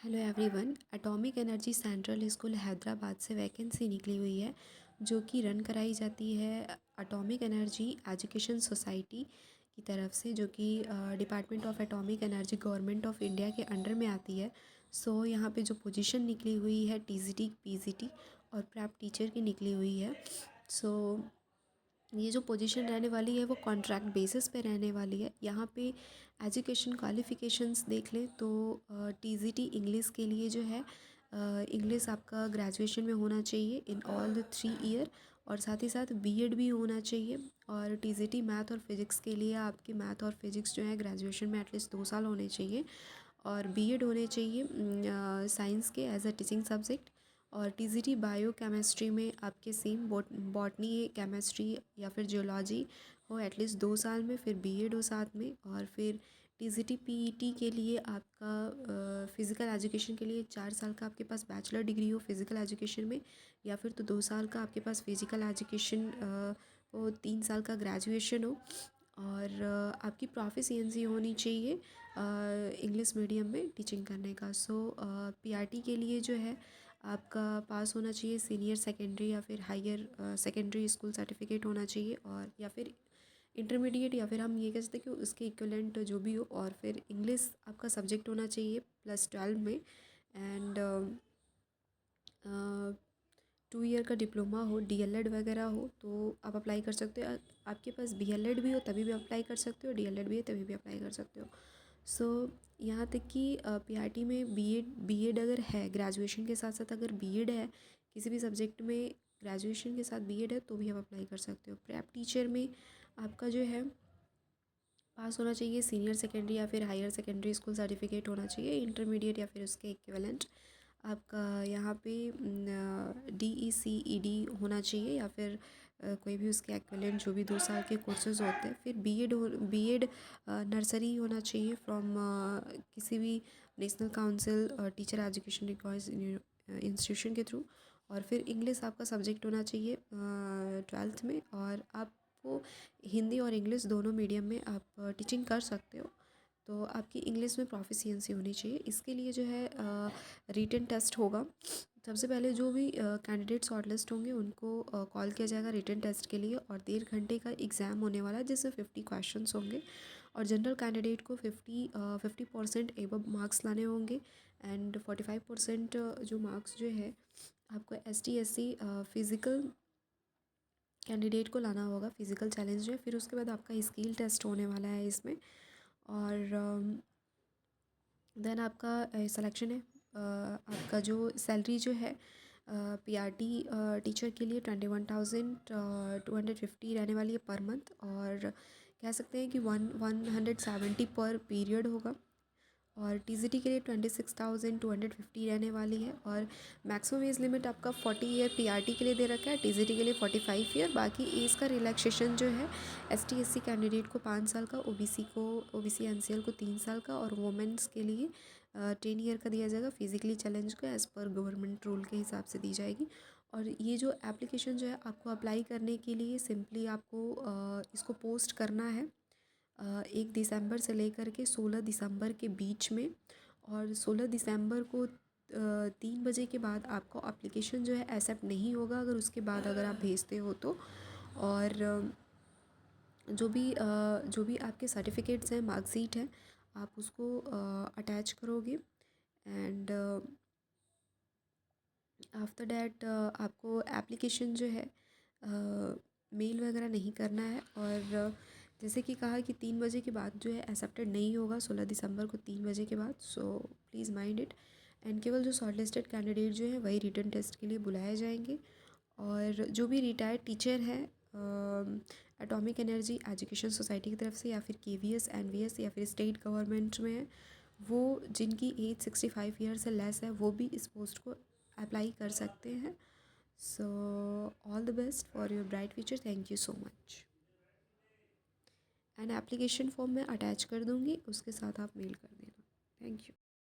Hello everyone. Atomic energy central school Hyderabad से vacancy निकली हुई है जो कि रन कराई जाती है एटॉमिक एनर्जी एजुकेशन सोसाइटी की तरफ से, जो कि department of atomic energy government of India के अंडर में आती है। सो यहाँ पे जो पोजीशन निकली हुई है टीजीटी, पीजीटी और प्रैप टीचर की निकली हुई है। सो ये जो पोजीशन रहने वाली है वो कॉन्ट्रैक्ट बेसिस पे रहने वाली है। यहाँ पे एजुकेशन क्वालिफ़िकेशंस देख लें तो टीजीटी इंग्लिश के लिए जो है इंग्लिश आपका ग्रेजुएशन में होना चाहिए इन ऑल द 3 ईयर, और साथ ही साथ बीएड भी होना चाहिए। और टीजीटी मैथ और फिज़िक्स के लिए आपके मैथ और फिज़िक्स जो है ग्रेजुएशन में एटलीस्ट 2 साल होने चाहिए, और बीएड होने चाहिए साइंस के एज अ टीचिंग सब्जेक्ट। और टीजीटी बायो केमिस्ट्री में आपके सेम बॉटनी, केमिस्ट्री या फिर जियोलॉजी हो एटलीस्ट 2 साल में, फिर बीएड हो साथ में। और फिर टीजीटी पीईटी के लिए आपका फ़िज़िकल एजुकेशन के लिए 4 साल का आपके पास बैचलर डिग्री हो फ़िज़िकल एजुकेशन में, या फिर तो 2 साल का आपके पास फ़िज़िकल एजुकेशन हो, 3 साल का ग्रेजुएशन हो। और आपकी प्रोफिशिएंसी होनी चाहिए इंग्लिश मीडियम में टीचिंग करने का। सो पीआरटी के लिए जो है आपका पास होना चाहिए सीनियर सेकेंडरी या फिर हायर सेकेंडरी स्कूल सर्टिफिकेट होना चाहिए, और या फिर इंटरमीडिएट, या फिर हम ये कह सकते हैं कि उसके इक्विवेलेंट जो भी हो। और फिर इंग्लिश आपका सब्जेक्ट होना चाहिए +12 में। एंड 2 ईयर का डिप्लोमा हो, डीएलएड वगैरह हो तो आप अप्लाई कर सकते हो। आपके पास बीएलएड भी हो तभी भी अप्लाई कर सकते हो, डीएलएड भी है तभी भी अप्लाई कर सकते हो। सो यहाँ तक कि पीआरटी में बीएड अगर है, ग्रेजुएशन के साथ साथ अगर बीएड है किसी भी सब्जेक्ट में, ग्रेजुएशन के साथ बीएड है तो भी आप अप्लाई कर सकते हो। प्रेप टीचर में आपका जो है पास होना चाहिए सीनियर सेकेंडरी या फिर हायर सेकेंडरी स्कूल सर्टिफिकेट होना चाहिए, इंटरमीडिएट या फिर उसके इक्विवेलेंट। आपका यहाँ पे DECED होना चाहिए, या फिर कोई भी उसके इक्विवेलेंट जो भी 2 साल के कोर्सेज होते हैं। फिर बीएड नर्सरी होना चाहिए फ्रॉम किसी भी national council teacher education records institution के थ्रू। और फिर इंग्लिश आपका सब्जेक्ट होना चाहिए 12th में, और आपको हिंदी और इंग्लिश दोनों मीडियम में आप टीचिंग कर सकते हो। तो आपकी इंग्लिश में प्रोफिशिएंसी होनी चाहिए। इसके लिए जो है रिटन टेस्ट होगा। सबसे पहले जो भी कैंडिडेट शॉर्टलिस्ट होंगे उनको कॉल किया जाएगा रिटन टेस्ट के लिए, और 1.5 घंटे का एग्ज़ाम होने वाला है जिससे 50 क्वेश्चंस होंगे। और जनरल कैंडिडेट को 50% एबव मार्क्स लाने होंगे, एंड 45% जो मार्क्स जो है आपको ST SC फिज़िकल कैंडिडेट को लाना होगा, फिज़िकल चैलेंज जो है। फिर उसके बाद आपका स्किल टेस्ट होने वाला है इसमें, और देन आपका सिलेक्शन है। आपका जो सैलरी जो है पीआरटी टीचर के लिए 21,250 रहने वाली है पर मंथ, और कह सकते हैं कि 170 पर पीरियड होगा। और टीजीटी के लिए 26,250 रहने वाली है, और मैक्सिमम एज लिमिट आपका 40 ईयर पीआरटी के लिए दे रखा है, टीजीटी के लिए 45 ईयर। बाकी एज का रिलैक्सेशन जो है ST SC कैंडिडेट को 5 साल का, ओबीसी एनसीएल को 3 साल का, और वुमेंस के लिए 10 ईयर का दिया जाएगा। फिजिकली चैलेंज को एज़ पर गवर्नमेंट रूल के हिसाब से दी जाएगी। और ये जो एप्लीकेशन जो है आपको अप्लाई करने के लिए सिंपली आपको इसको पोस्ट करना है 1 दिसंबर से लेकर के 16 दिसंबर के बीच में। और 16 दिसंबर को 3 बजे के बाद आपको एप्लीकेशन जो है एक्सेप्ट नहीं होगा अगर उसके बाद अगर आप भेजते हो तो। और जो भी आपके सर्टिफिकेट्स हैं, मार्कशीट है, आप उसको अटैच करोगे। एंड आफ्टर डैट आपको एप्लीकेशन जो है मेल वगैरह नहीं करना है। और जैसे कि कहा कि 3 बजे के बाद जो है एक्सेप्टेड नहीं होगा 16 दिसंबर को 3 बजे के बाद। So please mind it. And केवल जो शॉर्टलिस्टेड कैंडिडेट जो है वही रिटन टेस्ट के लिए बुलाए जाएंगे। और जो भी रिटायर्ड टीचर है एटॉमिक एनर्जी एजुकेशन सोसाइटी की तरफ से, या फिर KVS NVS या फिर स्टेट गवर्नमेंट में है, वो जिनकी एज 65 ईयर से लेस है वो भी इस पोस्ट को अप्लाई कर सकते हैं। So all the best for your bright future. Thank you so much. And application form मैं अटैच कर दूँगी, उसके साथ आप मेल कर देना। Thank you.